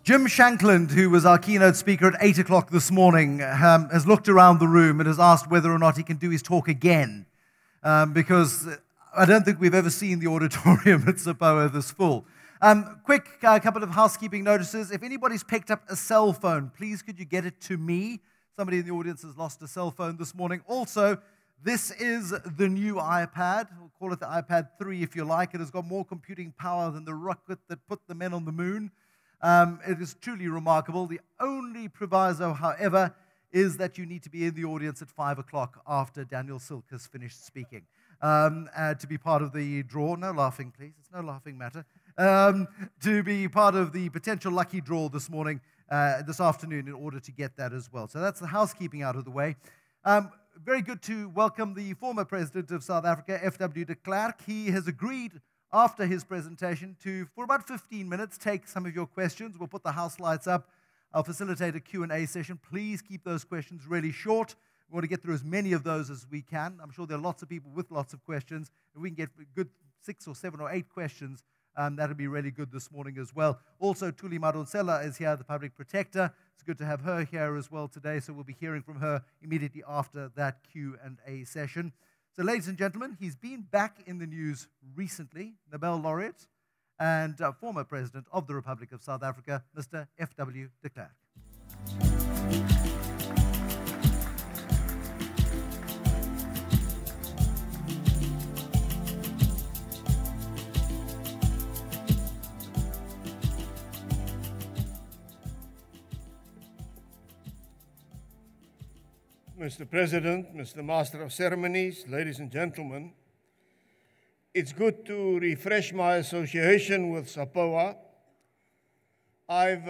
Jim Shankland, who was our keynote speaker at 8 o'clock this morning, has looked around the room and has asked whether or not he can do his talk again, because I don't think we've ever seen the auditorium at SAPOA this full. Quick couple of housekeeping notices. If anybody's picked up a cell phone, please could you get it to me? Somebody in the audience has lost a cell phone this morning. Also, this is the new iPad. We'll call it the iPad 3 if you like. It has got more computing power than the rocket that put the men on the moon. It is truly remarkable. The only proviso, however, is that you need to be in the audience at 5 o'clock after Daniel Silk has finished speaking to be part of the draw. No laughing, please. It's no laughing matter. To be part of the potential lucky draw this morning, this afternoon, in order to get that as well. So that's the housekeeping out of the way. Very good to welcome the former president of South Africa, F.W. de Klerk. He has agreed after his presentation to, for about 15 minutes, take some of your questions. We'll put the house lights up. I'll facilitate a Q&A session. Please keep those questions really short. We want to get through as many of those as we can. I'm sure there are lots of people with lots of questions. If we can get a good 6 or 7 or 8 questions, that'll be really good this morning as well. Also, Thuli Madonsela is here, the public protector. It's good to have her here as well today, so we'll be hearing from her immediately after that Q&A session. So, ladies and gentlemen, he's been back in the news recently, Nobel laureate and former president of the Republic of South Africa, Mr. F.W. de Klerk. Mr. President, Mr. Master of Ceremonies, ladies and gentlemen, it's good to refresh my association with SAPOA. I've,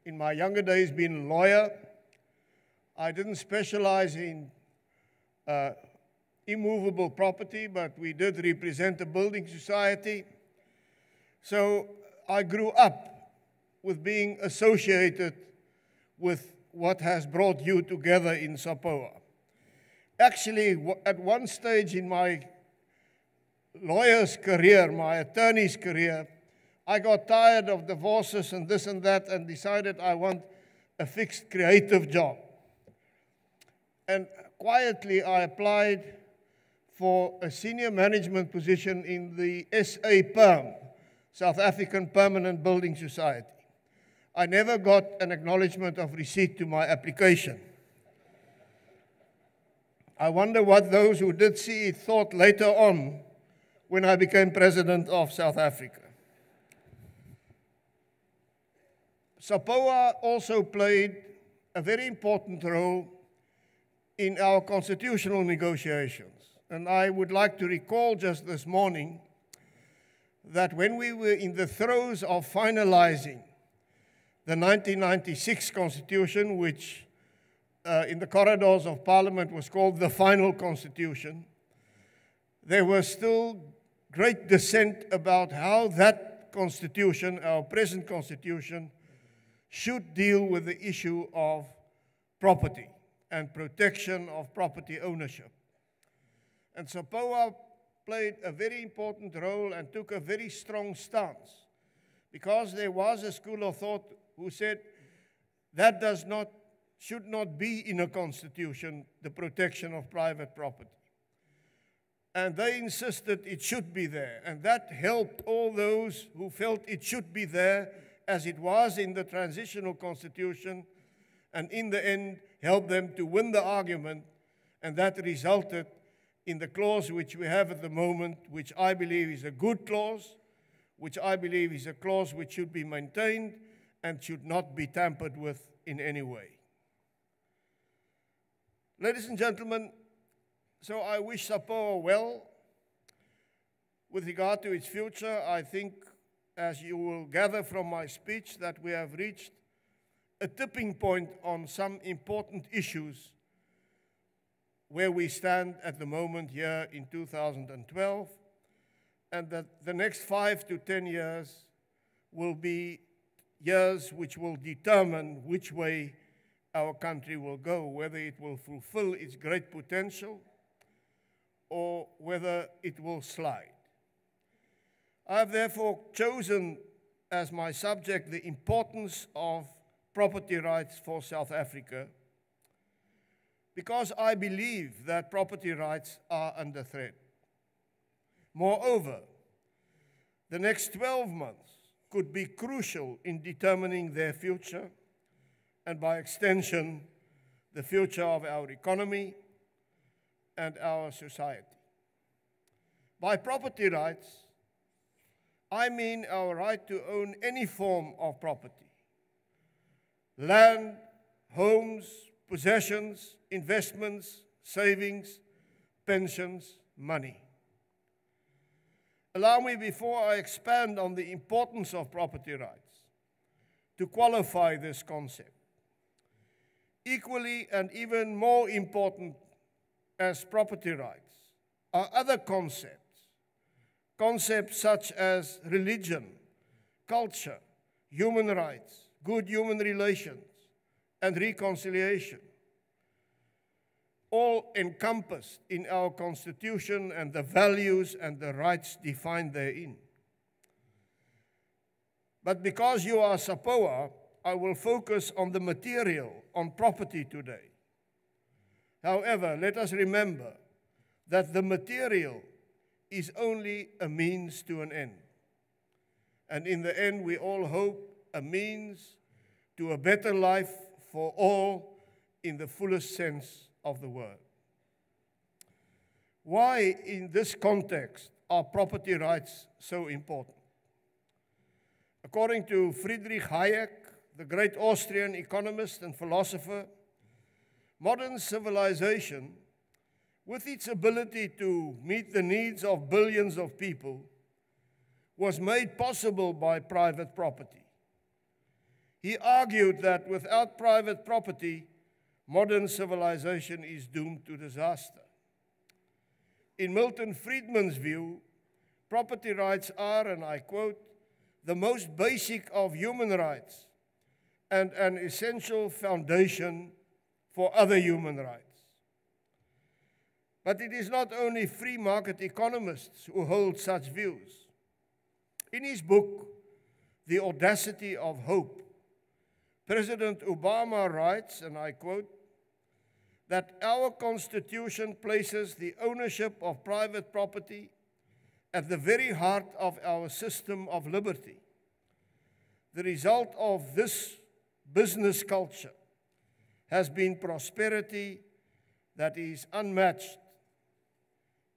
in my younger days, been a lawyer. I didn't specialize in immovable property, but we did represent a building society. So I grew up with being associated with what has brought you together in SAPOA. Actually, at one stage in my lawyer's career, my attorney's career, I got tired of divorces and this and that and decided I want a fixed creative job. And quietly I applied for a senior management position in the SAPOA, South African Permanent Building Society. I never got an acknowledgement of receipt to my application. I wonder what those who did see it thought later on when I became president of South Africa. SAPOA also played a very important role in our constitutional negotiations. And I would like to recall just this morning that when we were in the throes of finalizing the 1996 Constitution, which in the corridors of Parliament was called the final Constitution, there was still great dissent about how that Constitution, our present Constitution, should deal with the issue of property and protection of property ownership. And SAPOA played a very important role and took a very strong stance, because there was a school of thought who said that should not be in a constitution, the protection of private property. And they insisted it should be there. And that helped all those who felt it should be there, as it was in the transitional constitution, and in the end helped them to win the argument. And that resulted in the clause which we have at the moment, which I believe is a good clause, which I believe is a clause which should be maintained and should not be tampered with in any way. Ladies and gentlemen, so I wish SAPOA well. With regard to its future, I think, as you will gather from my speech, that we have reached a tipping point on some important issues where we stand at the moment here in 2012, and that the next 5 to 10 years will be years which will determine which way our country will go, whether it will fulfill its great potential or whether it will slide. I have therefore chosen as my subject the importance of property rights for South Africa, because I believe that property rights are under threat. Moreover, the next 12 months could be crucial in determining their future, and by extension, the future of our economy and our society. By property rights, I mean our right to own any form of property: land, homes, possessions, investments, savings, pensions, money. Allow me, before I expand on the importance of property rights, to qualify this concept. Equally and even more important as property rights are other concepts. Concepts such as religion, culture, human rights, good human relations, and reconciliation, all encompassed in our Constitution and the values and the rights defined therein. But because you are SAPOA, I will focus on the material, on property today. However, let us remember that the material is only a means to an end. And in the end, we all hope a means to a better life for all in the fullest sense of the word. Why, in this context, are property rights so important? According to Friedrich Hayek, the great Austrian economist and philosopher, modern civilization, with its ability to meet the needs of billions of people, was made possible by private property. He argued that without private property, modern civilization is doomed to disaster. In Milton Friedman's view, property rights are, and I quote, the most basic of human rights and an essential foundation for other human rights. But it is not only free market economists who hold such views. In his book, The Audacity of Hope, President Obama writes, and I quote, that our Constitution places the ownership of private property at the very heart of our system of liberty. The result of this business culture has been prosperity that is unmatched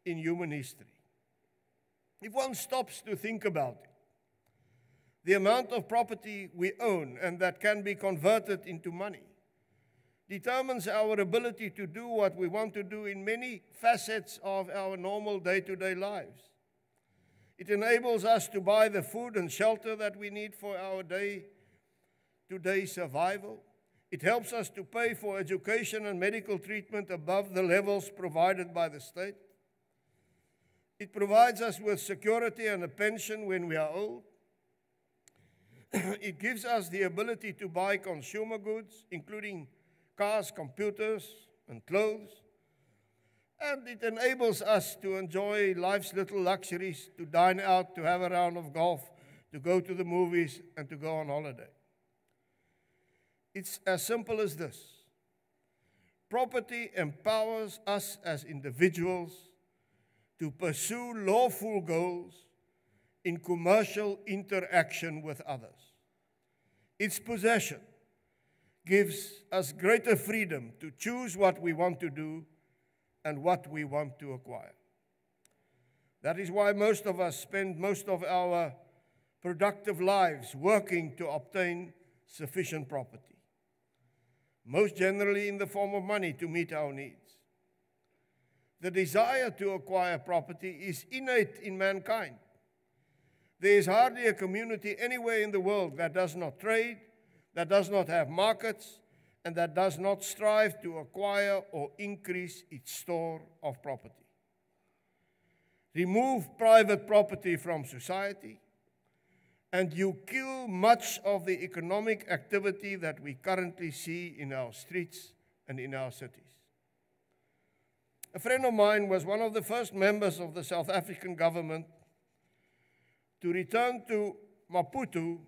in human history. If one stops to think about it, the amount of property we own and that can be converted into money determines our ability to do what we want to do in many facets of our normal day-to-day lives. It enables us to buy the food and shelter that we need for our day-to-day survival. It helps us to pay for education and medical treatment above the levels provided by the state. It provides us with security and a pension when we are old. It gives us the ability to buy consumer goods, including cars, computers, and clothes. And it enables us to enjoy life's little luxuries, to dine out, to have a round of golf, to go to the movies, and to go on holiday. It's as simple as this. Property empowers us as individuals to pursue lawful goals in commercial interaction with others. Its possession gives us greater freedom to choose what we want to do and what we want to acquire. That is why most of us spend most of our productive lives working to obtain sufficient property, most generally in the form of money to meet our needs. The desire to acquire property is innate in mankind. There is hardly a community anywhere in the world that does not trade, that does not have markets, and that does not strive to acquire or increase its store of property. Remove private property from society, and you kill much of the economic activity that we currently see in our streets and in our cities. A friend of mine was one of the first members of the South African government to return to Maputo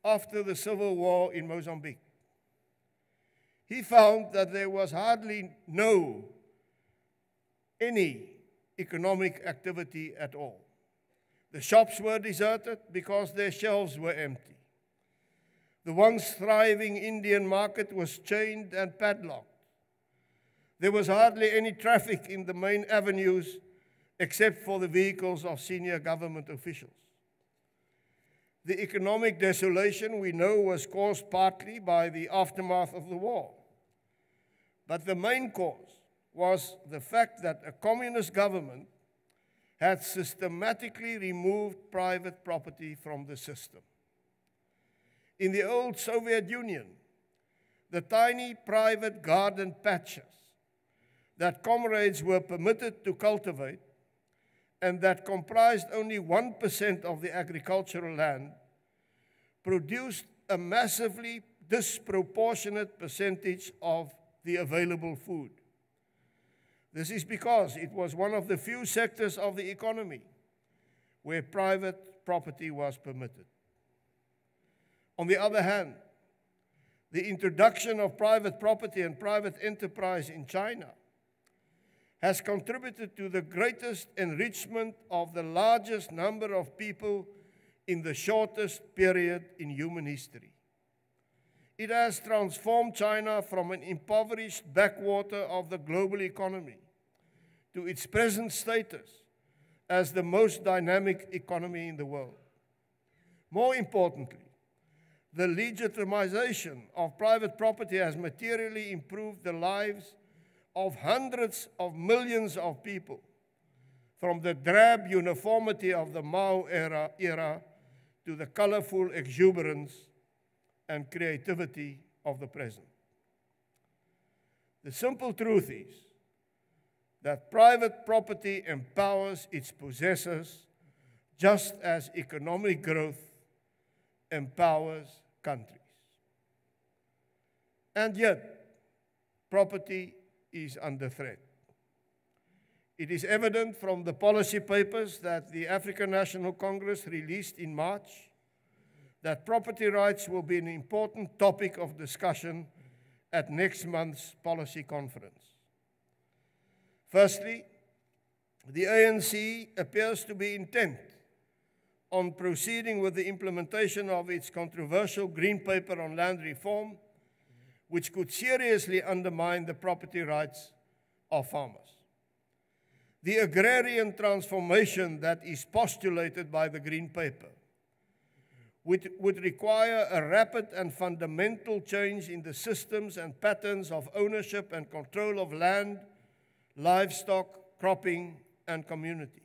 after the civil war in Mozambique. He found that there was hardly any economic activity at all. The shops were deserted because their shelves were empty. The once thriving Indian market was chained and padlocked. There was hardly any traffic in the main avenues except for the vehicles of senior government officials. The economic desolation, we know, was caused partly by the aftermath of the war. But the main cause was the fact that a communist government had systematically removed private property from the system. In the old Soviet Union, the tiny private garden patches that comrades were permitted to cultivate and that comprised only 1% of the agricultural land produced a massively disproportionate percentage of the available food. This is because it was one of the few sectors of the economy where private property was permitted. On the other hand, the introduction of private property and private enterprise in China has contributed to the greatest enrichment of the largest number of people in the shortest period in human history. It has transformed China from an impoverished backwater of the global economy to its present status as the most dynamic economy in the world. More importantly, the legitimization of private property has materially improved the lives of hundreds of millions of people, from the drab uniformity of the Mao era to the colorful exuberance and creativity of the present. The simple truth is that private property empowers its possessors just as economic growth empowers countries. And yet, property is under threat. It is evident from the policy papers that the African National Congress released in March that property rights will be an important topic of discussion at next month's policy conference. Firstly, the ANC appears to be intent on proceeding with the implementation of its controversial Green Paper on land reform, which could seriously undermine the property rights of farmers. The agrarian transformation that is postulated by the Green Paper would require a rapid and fundamental change in the systems and patterns of ownership and control of land, livestock, cropping, and community.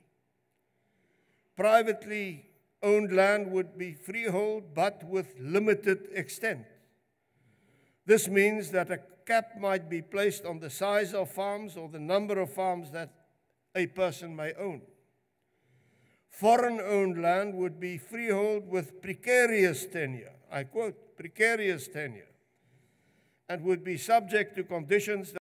Privately owned land would be freehold, but with limited extent. This means that a cap might be placed on the size of farms or the number of farms that a person may own. Foreign-owned land would be freehold with precarious tenure, I quote, precarious tenure, and would be subject to conditions